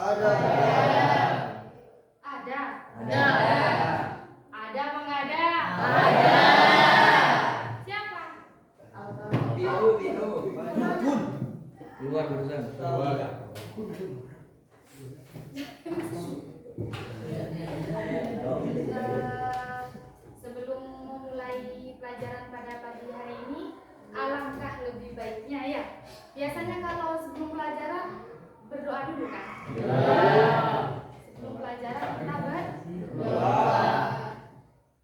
Ada. Ada. Ada. Ada apa nggak ada? Ada. Siapa? Pino. Keluar barusan. Sebelum memulai pelajaran pada pagi hari ini, alangkah lebih baiknya ya. Biasanya kalau sebelum pelajaran berdoa dulu kan? Sebelum pelajaran kita berdoa.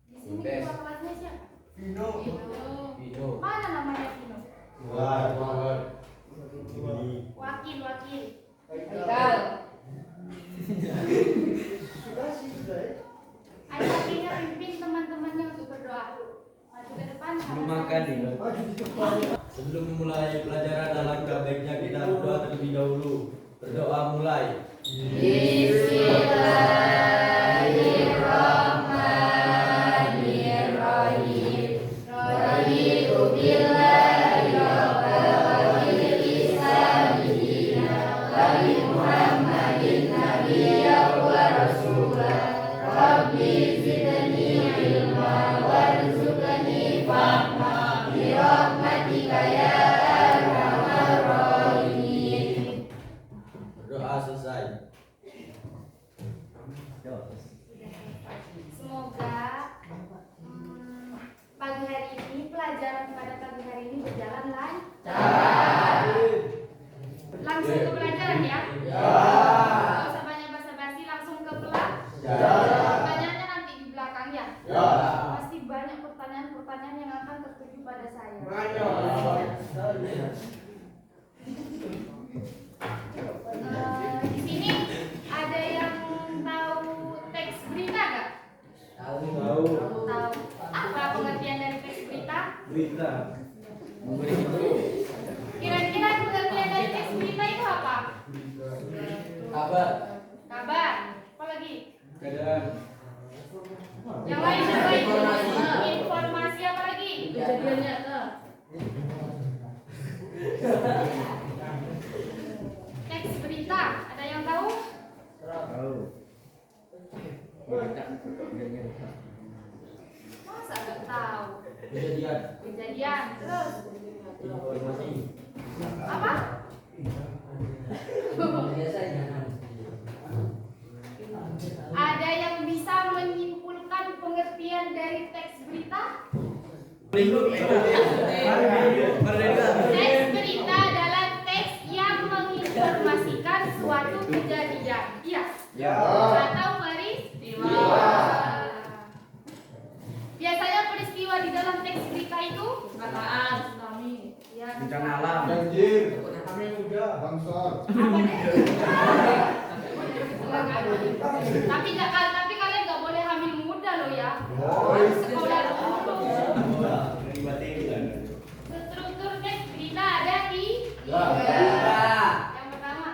Di sini ketua kelasnya siapa? Pino. Pino. Mana namanya Pino? Wakil. Haikal. Ayo wakilnya pimpin teman-temannya untuk berdoa. Maju ke depan. Belum makan nih. Sebelum memulai pelajaran, alangkah baiknya kita berdoa terlebih dahulu. Berdoa mulai. Bismillahirrahmanirrahim. Raditu billahi rabbil Islam dinan wa bi Muhammadin nabiyyan wa rasulan. Rabbi zidni ilma warzuqni fahma bi rahmatika ya arhamar rahimin. Berdoa selesai. Semoga pagi hari ini pelajaran pada pagi hari ini berjalan lancar. Langsung ke pelajaran ya. Nggak usah banyak basa-basi, langsung ke pelajaran. Pertanyaannya nanti di belakang ya. Pasti banyak pertanyaan-pertanyaan yang akan tertuju pada saya. Di sini ada yang tahu teks berita nggak? Tahu. Apa pengertian dari teks berita? Memberi info. Kira-kira pengertian dari teks berita itu apa? Kabar. Kabar. Apa lagi? Keadaan. Yang lain informasi apa lagi? Kejadian nyata. Teks berita. Ada yang tahu? Tahu. Masa nggak tahu? Kejadian. Kejadian. Terus Informasi. apa? Ada yang bisa menyimpulkan pengertian dari teks berita? Teks berita adalah teks yang menginformasikan suatu kejadian. Iya. Atau peristiwa. Biasanya peristiwa di dalam teks berita itu Kecelakaan, tsunami. ya, Bencana alam. Banjir. Bangsor. Tapi kalian nggak boleh hamil muda loh ya. Harus sekolah dulu. Struktur teks berita ada di yang pertama.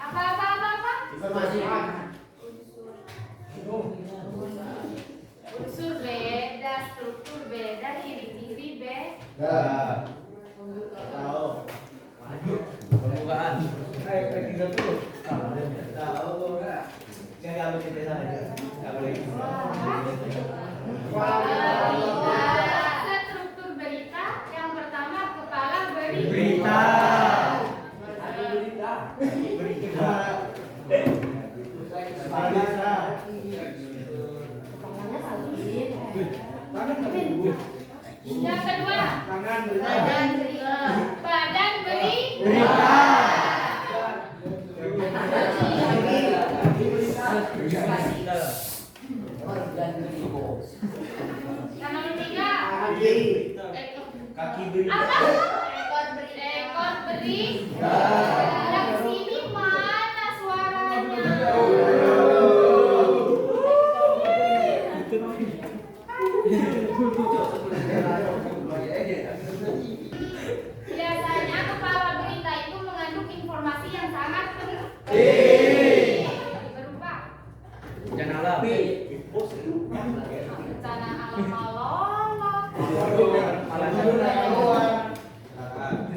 Apa? Informasi. Unsur beda, struktur beda, ciri-ciri beda. Tahu. Pembukaan. Struktur berita yang pertama kepala Berita. Yang kedua Badan berita. badan berita. Yang nomor tiga Kaki berita. apa? Ekor berita. Yang sini mana suaranya? Biasanya kepala berita itu mengandung informasi yang sangat penting. Berupa Bencana alam. bencana alam malolo.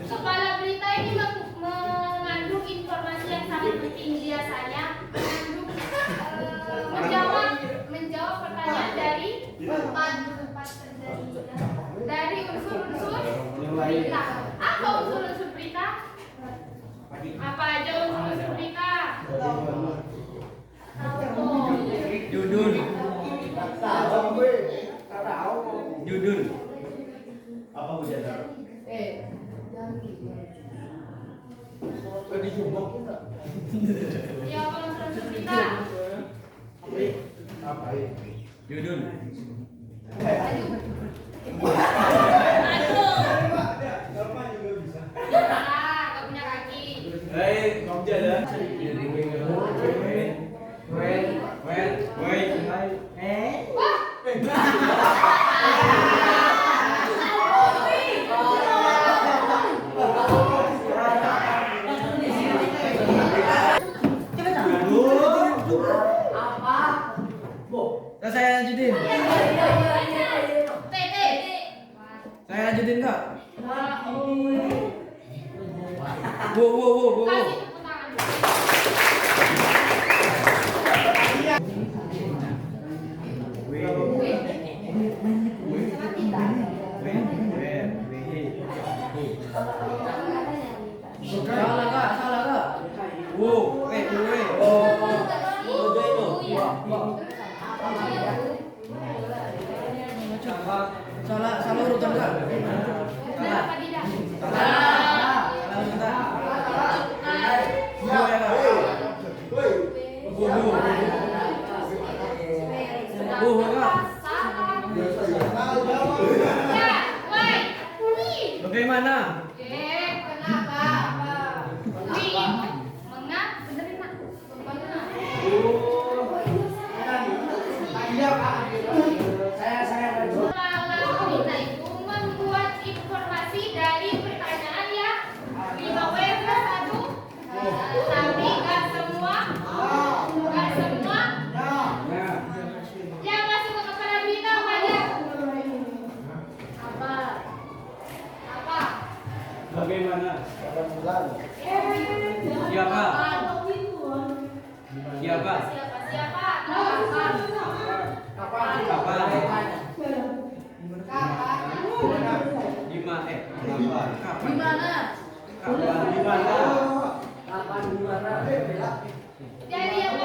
Kepala berita ini mengandung informasi meeting biasanya menjawab pertanyaan dari unsur-unsur berita. Apa unsur-unsur berita? Apa aja unsur-unsur berita? Judul. Judul. Apa hujan? Ya, apa unsur-unsur berita? Apa ini? Judul. Gak punya kaki. Kamu jalan. Saya lanjutin. Saya lanjutin kak. Wow. Kasih tepuk tangan. Salah kak. Salah urutan kak. Benar apa tidak? Salah urutan. Ya, woi. Bagaimana? Kenapa? Wih, mengap, benerin nak. Bagaimana? Lalu kita itu membuat informasi dari pertanyaan yang 5W plus 1. Tapi nggak semua. Yang masuk ke kepala berita apa aja? Apa? Bagaimana? Bulan. Siapa? Siapa? Jadi yang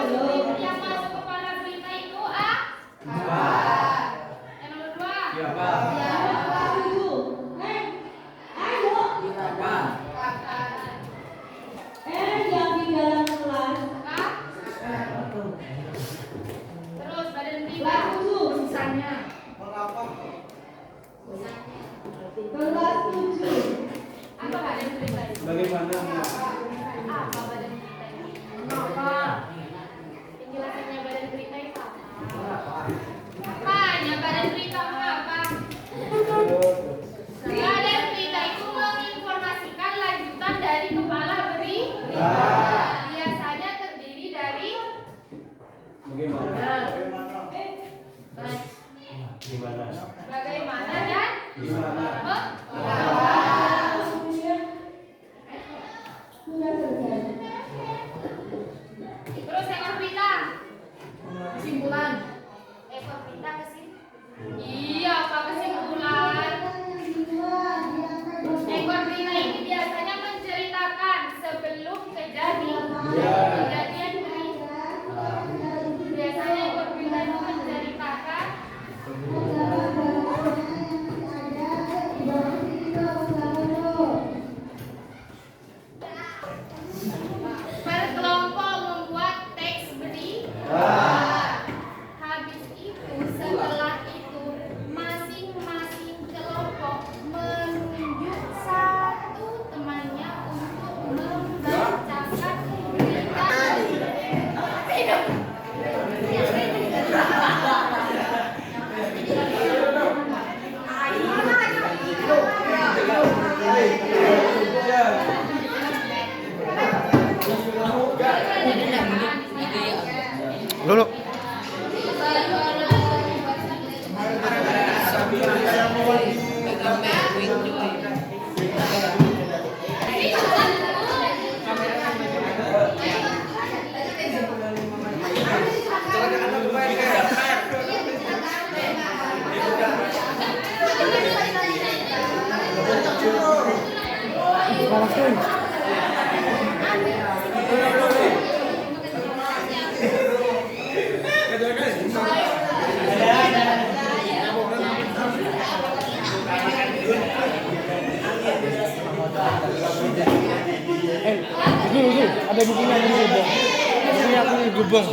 masuk kepala berita itu yang nomor 2. Siapa? Terus badan berita. Apa badan berita itu? Bagaimana? Apa badan berita itu? Penjelasannya badan berita itu apa? Apanya badan berita apa? Badan berita itu menginformasikan lanjutan dari kepala berita. Biasanya terdiri dari Bagaimana? bagaimana dan Gimana? Terus ekor berita. Kesimpulan. Ekor berita Iya, apa kesimpulan? Ekor berita ini biasanya menceritakan sebelum kejadian. Kejadian berita. Biasanya ekor berita itu menceritakan berkelompok membuat teks berita. Habis itu, setelah itu masing-masing kelompok menunjuk satu temannya untuk membacakan berita. Dulu. Dulu, ada bukunya ini, bukunya aku ini gubeng.